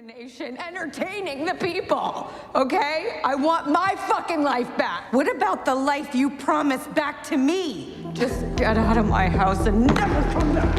nation entertaining the people, okay? I want my fucking life back. What about the life you promised back to me? Just get out of my house and never come back.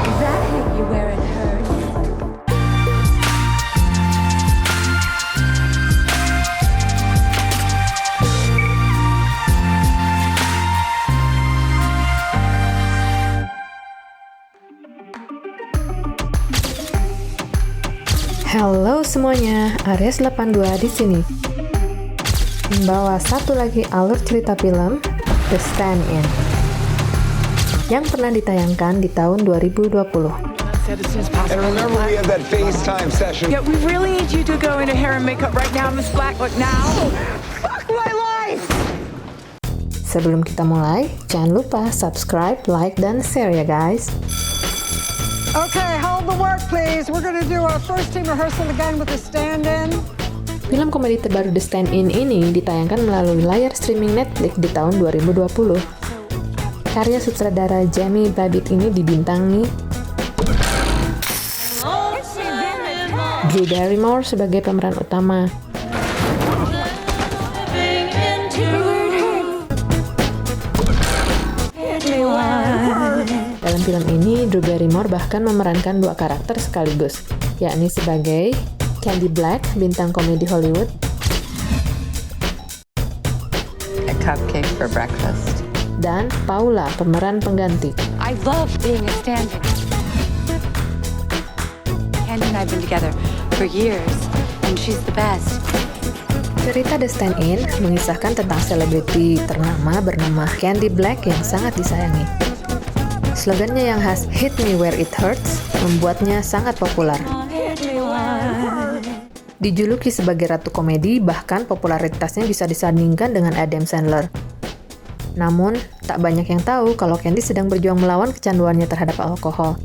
Does that hit you where it hurts? Halo semuanya, Aries 82 di sini. Membawa satu lagi alur cerita film, The Stand-In, yang pernah ditayangkan di tahun 2020. And remember, we have that FaceTime session. Yeah, we really need you to go into hair and makeup right now, Miss Black. Look now. Fuck my life! Sebelum kita mulai, jangan lupa subscribe, like, dan share ya guys. Okay, hold the work, please. We're going to do our first team rehearsal again with the stand-in. Film komedi terbaru The Stand-In ini ditayangkan melalui layar streaming Netflix di tahun 2020. Karya sutradara Jamie Babbitt ini dibintangi Drew Barrymore sebagai pemeran utama. Dalam film ini, Drew Barrymore bahkan memerankan dua karakter sekaligus, yakni sebagai Candy Black, bintang komedi Hollywood, A cupcake for breakfast. dan Paula, pemeran pengganti. I love being a stand-in. Candy and I have been together for years, and she's the best. Cerita The Stand-In mengisahkan tentang selebriti ternama bernama Candy Black yang sangat disayangi. Slogannya yang khas "Hit Me Where It Hurts" membuatnya sangat populer. Dijuluki sebagai ratu komedi, bahkan popularitasnya bisa disandingkan dengan Adam Sandler. Namun, tak banyak yang tahu kalau Candy sedang berjuang melawan kecanduannya terhadap alkohol.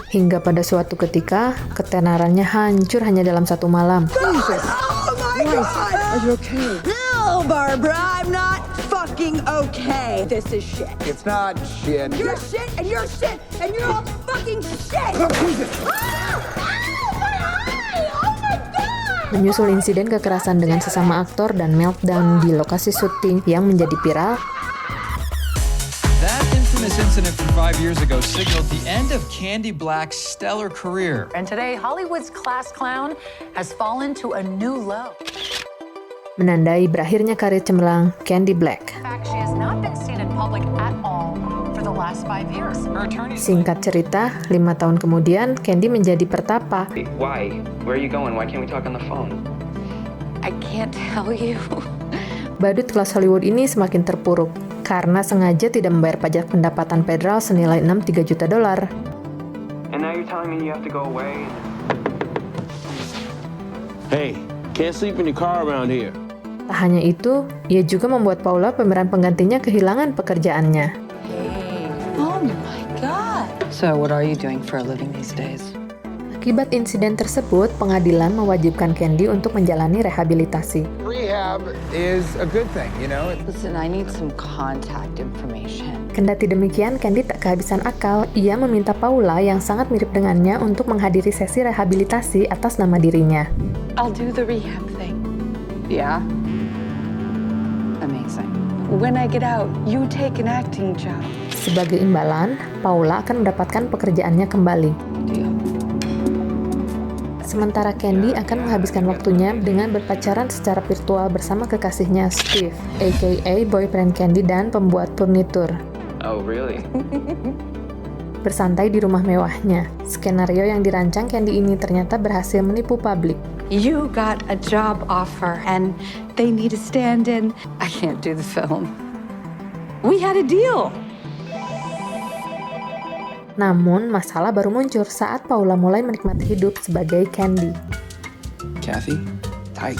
Hingga pada suatu ketika, ketenarannya hancur hanya dalam satu malam. Oh my God! Are you okay? No, Barbara, I'm not fucking okay. This is shit. It's not shit. You're shit, and you're shit, and you're all fucking shit! Ah! Ah! My eye! Oh my God! Menyusul insiden kekerasan dengan sesama aktor dan meltdown di lokasi syuting yang menjadi viral, That infamous incident from 5 years ago signaled the end of Candy Black's stellar career. And today, Hollywood's class clown has fallen to a new low. menandai berakhirnya karir cemerlang Candy Black. In fact, she has not been seen in public at all for the last 5 years. Her attorney Singkat cerita, 5 tahun kemudian, Candy menjadi pertapa. Why? Where are you going? Why can't we talk on the phone? I can't tell you. Badut kelas Hollywood ini semakin terpuruk karena sengaja tidak membayar pajak pendapatan federal senilai $63 juta. And now you're telling me you have to go away? Hey, can't sleep in your car around here. Tak hanya itu, ia juga membuat Paula, pemeran penggantinya, kehilangan pekerjaannya. Oh my God. So what are you doing for a living these days? Akibat insiden tersebut, pengadilan mewajibkan Candy untuk menjalani rehabilitasi. Rehab is a good thing, you know? Listen, I need some contact information. Kendati demikian, Candy tak kehabisan akal. Ia meminta Paula yang sangat mirip dengannya untuk menghadiri sesi rehabilitasi atas nama dirinya. I'll do the rehab thing. Yeah? Amazing. When I get out, you take an acting job. Sebagai imbalan, Paula akan mendapatkan pekerjaannya kembali. Deal. Sementara Candy akan menghabiskan waktunya dengan berpacaran secara virtual bersama kekasihnya Steve, aka boyfriend Candy dan pembuat furnitur. Oh, really? Bersantai di rumah mewahnya. Skenario yang dirancang Candy ini ternyata berhasil menipu publik. You got a job offer, and they need a stand-in. I can't do the film. We had a deal. Namun, masalah baru muncul saat Paula mulai menikmati hidup sebagai Candy. Kathy? Hi.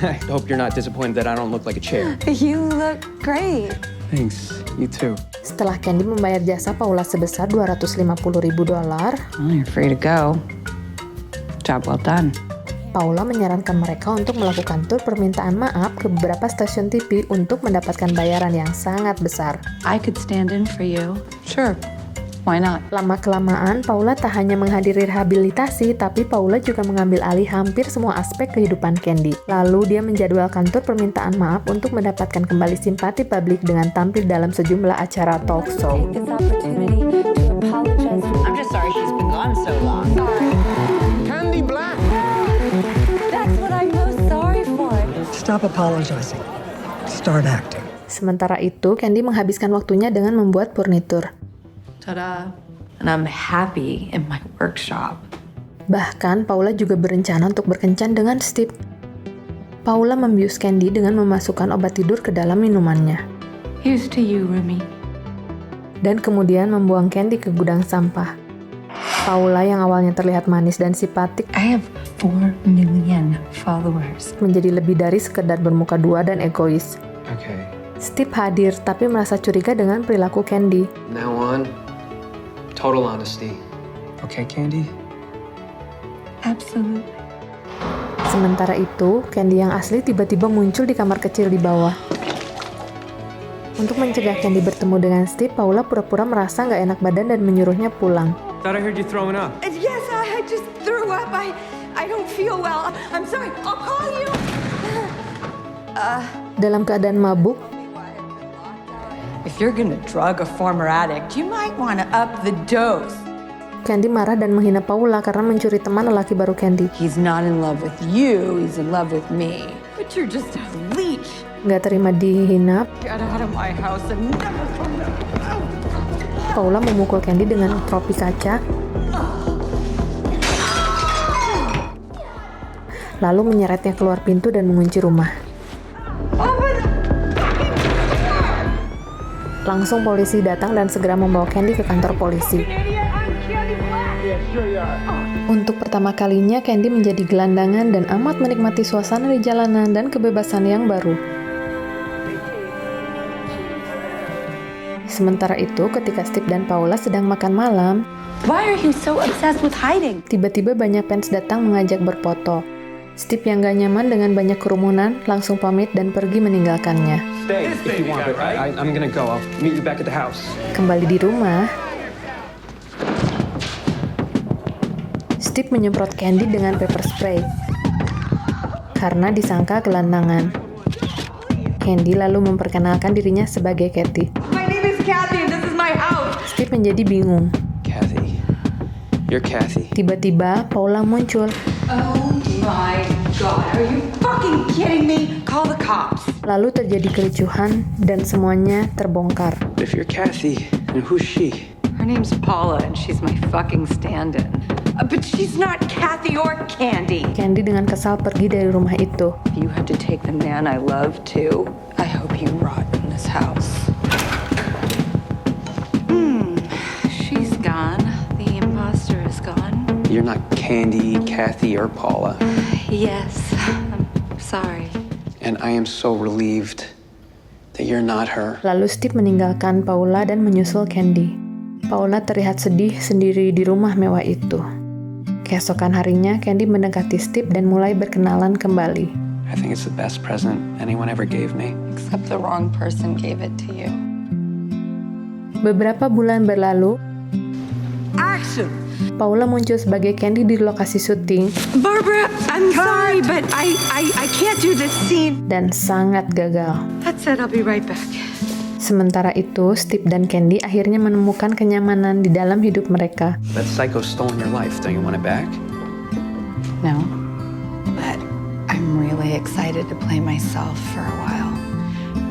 I hope you're not disappointed that I don't look like a chair. You look great. Thanks. You too. Setelah Candy membayar jasa Paula sebesar $250.000, Well, you're free to go. Job well done. Paula menyarankan mereka untuk melakukan tur permintaan maaf ke beberapa stasiun TV untuk mendapatkan bayaran yang sangat besar. I could stand in for you. Sure. Why not? Lama-kelamaan, Paula tak hanya menghadiri rehabilitasi, tapi Paula juga mengambil alih hampir semua aspek kehidupan Candy. Lalu dia menjadwalkan tur permintaan maaf untuk mendapatkan kembali simpati publik dengan tampil dalam sejumlah acara talk show. I'm just sorry she's been gone so long. Candy Black! That's what I'm most sorry for. Stop apologizing. Start acting. Sementara itu, Candy menghabiskan waktunya dengan membuat furnitur. Ta-da. And I'm happy in my workshop. Bahkan, Paula juga berencana untuk berkencan dengan Steve. Paula membius Candy dengan memasukkan obat tidur ke dalam minumannya. Here's to you, Rumi. Dan kemudian membuang Candy ke gudang sampah. Paula yang awalnya terlihat manis dan simpatik I have 4 million followers. menjadi lebih dari sekedar bermuka dua dan egois. Okay. Steve hadir tapi merasa curiga dengan perilaku Candy. Now on, total honesty. Okay, Candy? Absolutely. Sementara itu, Candy yang asli tiba-tiba muncul di kamar kecil di bawah. Untuk mencegah Candy bertemu dengan Steve, Paula pura-pura merasa nggak enak badan dan menyuruhnya pulang. Thought I heard you throwing up. Yes, I just threw up. I don't feel well. I'm sorry. I'll call you. Dalam keadaan mabuk, If you're gonna drug a former addict, you might want to up the dose. Candy marah dan menghina Paula karena mencuri teman lelaki baru Candy. He's not in love with you, he's in love with me. But you're just a leech. Nggak terima dihina, Get out of my house and never come back. Paula memukul Candy dengan tropi kaca, lalu menyeretnya keluar pintu dan mengunci rumah. Langsung polisi datang dan segera membawa Candy ke kantor polisi. Untuk pertama kalinya, Candy menjadi gelandangan dan amat menikmati suasana di jalanan dan kebebasan yang baru. Sementara itu, ketika Steve dan Paula sedang makan malam, Why are you so obsessed with hiding? tiba-tiba banyak fans datang mengajak berfoto. Steve yang gak nyaman dengan banyak kerumunan langsung pamit dan pergi meninggalkannya. Stay if you want, but I'm gonna go. I'll meet you back at the house. Kembali di rumah, Steve menyemprot Candy dengan pepper spray karena disangka gelandangan. Candy lalu memperkenalkan dirinya sebagai Kathy. My name is Kathy and this is my house. Steve menjadi bingung. Kathy. You're Kathy. Tiba-tiba Paula muncul. Oh my god, are you fucking kidding me? Call the cops. Lalu terjadi kericuhan dan semuanya terbongkar. If you're Kathy, then who's she? Her name's Paula and she's my fucking stand-in. But she's not Kathy or Candy. Candy dengan kesal pergi dari rumah itu. If you had to take the man I love too, I hope you rot in this house. She's gone. The imposter is gone. You're not Candy, Kathy, or Paula. Yes, I'm sorry. And I am so relieved that you're not her. Lalu Steve meninggalkan Paula dan menyusul Candy. Paula terlihat sedih sendiri di rumah mewah itu. Keesokan harinya, Candy mendekati Steve dan mulai berkenalan kembali. I think it's the best present anyone ever gave me. Except the wrong person gave it to you. Beberapa bulan berlalu, Action! Paula muncul sebagai Candy di lokasi syuting Barbara, I'm sorry, but I can't do this scene. dan sangat gagal. That's it, I'll be right back. Sementara itu, Steve dan Candy akhirnya menemukan kenyamanan di dalam hidup mereka. That psycho stolen your life. Don't you want it back? No, but I'm really excited to play myself for a while.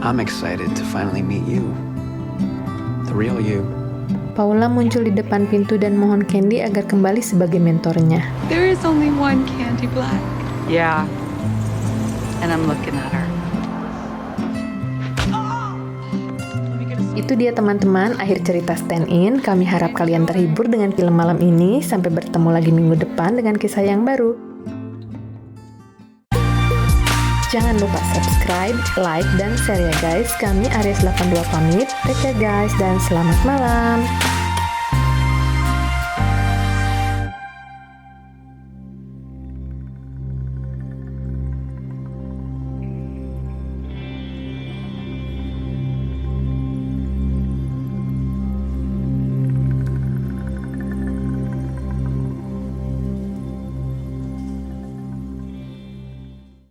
I'm excited to finally meet you. The real you. Paula muncul di depan pintu dan mohon Candy agar kembali sebagai mentornya. There is only one Candy Black. Yeah, and I'm looking at her. Itu dia teman-teman, akhir cerita Stand In. Kami harap kalian terhibur dengan film malam ini. Sampai bertemu lagi minggu depan dengan kisah yang baru. Jangan lupa subscribe, like, dan share ya guys. Kami Aries 82 pamit. Take care guys dan selamat malam.